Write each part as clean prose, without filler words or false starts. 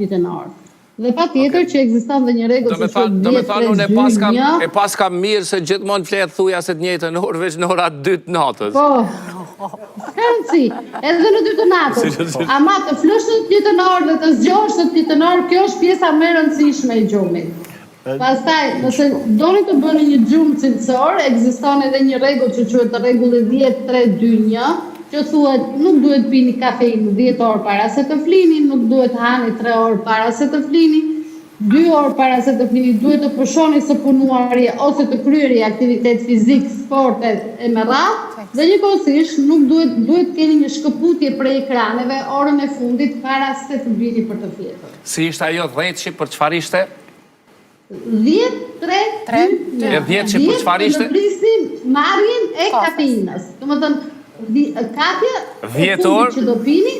jetenor. Dhe pa tjetër që ekziston dhe një rregull që thotë 10-3-2-1. E paska mirë se gjithmonë flet thuja se të njëjtën orë veç në ora 2 të natës. Po. Këndësi, edhe në 2 të natës. Ama të flush në 2 të orë dhe të zgjosh në 2 të orë, kjo është pjesa më e rëndësishme e gjumit. Pastaj, nëse doni të bëni një gjumë cilësor, ekziston edhe një rregull që quhet rregulli 10-3-2-1, që thuhet nuk duhet pini kafeinë 10 orë para se të flini, nuk duhet hani 3 orë para se të flini, 2 orë para se të flini duhet të pushoni së punuarje ose të kryeri aktivitet fizik, sporte e me radhë, dhe njëkohësisht nuk duhet keni një shkëputje prej ekraneve orën e fundit para se të vini për të fjetur. Si ishte ajo 10 për çfarë ishte? 10-3-2-1. E 10 që për çfarë ishte? Në prisim marrjen e kafeinës. Domethënë kapja 10 orë që do pini,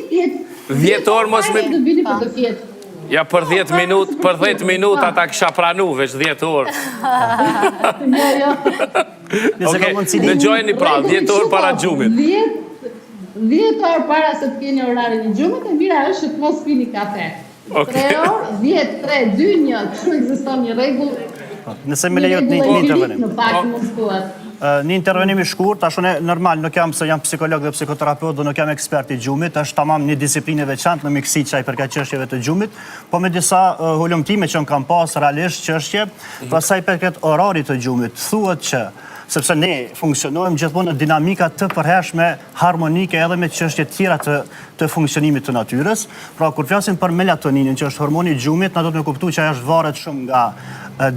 10 orë mos me do bini për të fjetur. Ja për 10 minuta ata kisha pranu veç 10 orë. Jo. Okej, dëgjojeni pra, 10 orë para gjumit. 10 orë para se të keni orarin e gjumit, e mira është që të mos pini kafe. 3 orë, 10-3-2-1, kështu ekziston një rregull. Nëse me lejot një intervenim. Në pak mund thuhet. Një intervenim i shkurt, ashtu ne normal nuk jam se jam psikolog dhe psikoterapeut dhe nuk jam ekspert i gjumit, është tamam një disiplinë e veçantë në mjekësi çaj përka çështjeve të gjumit, po me disa hulumtime që kam pas realisht çështje, pastaj përket orarit të gjumit, thuhet që sepse ne funksionojmë gjithmonë në dinamika të përhershme, harmonike edhe me çështje tjera të funksionimit të natyrës. Pra kur flasim për melatoninin, që është hormoni i gjumit, na do të kuptojë që ajo varet shumë nga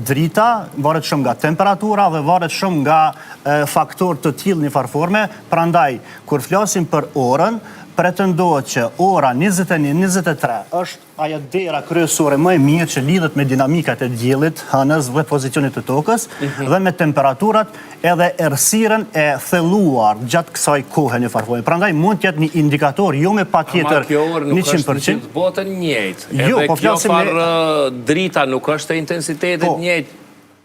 drita, varet shumë nga temperatura dhe varet shumë nga faktorë të tillë në farforme. Prandaj kur flasim për orën, pretendohet që ora 21-23 është ajo dera kryesore më e mirë që lidhet me dinamikat e diellit, hënës dhe pozicionit të tokës dhe me temperaturat edhe errësirën e thelluar gjatë kësaj kohe në farforme. Prandaj mund të jetë një indikator jo me patjetër 100%. Kjo orë nuk është në gjithë botën njëjtë. Edhe kjo farë drita nuk është e intensitetit njëjtë.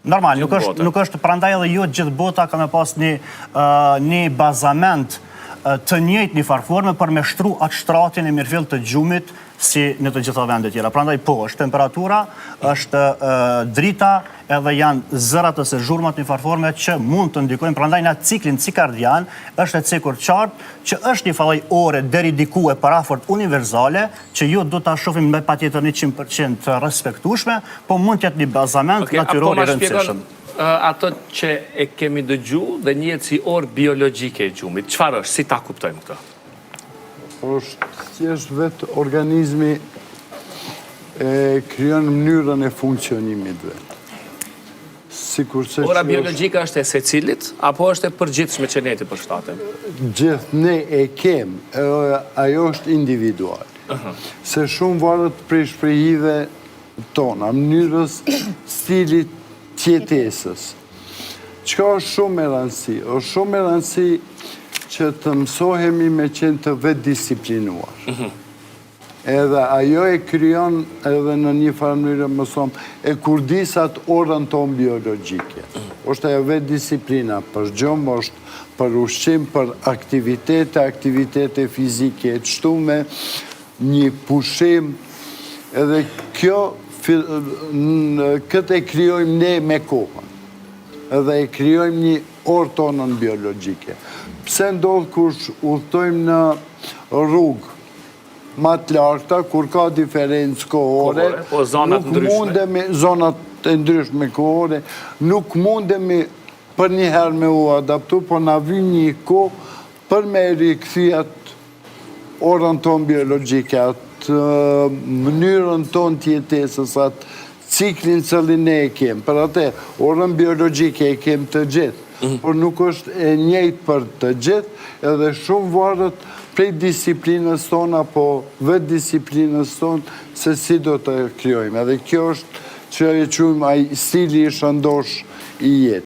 Normal, nuk është, prandaj edhe jo gjithë bota ka me pas një bazament të njëjtë një farforme për me shtru atë shtratin e mirëfill të gjumit si në të gjitha vendet tjera. Prandaj po, është temperatura, është drita, edhe janë zërat ose zhurmat një farforme që mund të ndikojnë. Prandaj në ciklin cikardian është e cekur qartë që është një falloj ore deri diku e parafort universale që ju do ta shohim me patjetër 100% të respektueshme, po mund të jetë një bazament natyror i rëndësishëm. Ato që e kemi dëgju dhe njëtë si orë biologjike e gjumit, qëfar është, si ta kuptojmë këto? është thjesht vetë organizmi e kryon mënyrën e funksionimit vetë. Ora biologjika është e secilit, apo është e përgjithshme që ne të përshtatem? Gjithë ne e kem, ajo është individual. Se shumë varet prej shprehive tona, mënyrës stilit tjetesës. Qka është shumë e rëndësi? është shumë e rëndësi që të mësohemi me qenë të vetë disiplinuar. Edhe ajo e kryon edhe në një farë mënyrë mësom e kurdisat orën tonë biologjike. është ajo vetë disiplina për gjumë, është për ushqim, për aktivitete fizike, të shtume, një pushim, edhe kjo këtë e kryojmë ne me kohën, edhe e kryojmë një orë tonën biologjike. Pse ndodhë kush udhtojmë në rrugë ma të larta, kur ka diferencë kohore, zonat e ndryshme kohore, nuk mundemi për një herë me u adaptu, po na vjen një kohë për me rikëthyat orën tonë biologjike, atë mënyrën tonë tjetesës, atë ciklin cëllin ne e kemë. Për atë, orën biologjike e kemë të gjithë, por nuk është e njëjtë për të gjithë, edhe shumë varet prej disiplinës tonë, apo vetë disiplinës tonë, se si do të kryojmë. Edhe kjo është që e quajmë ai stili i shëndosh i jetë.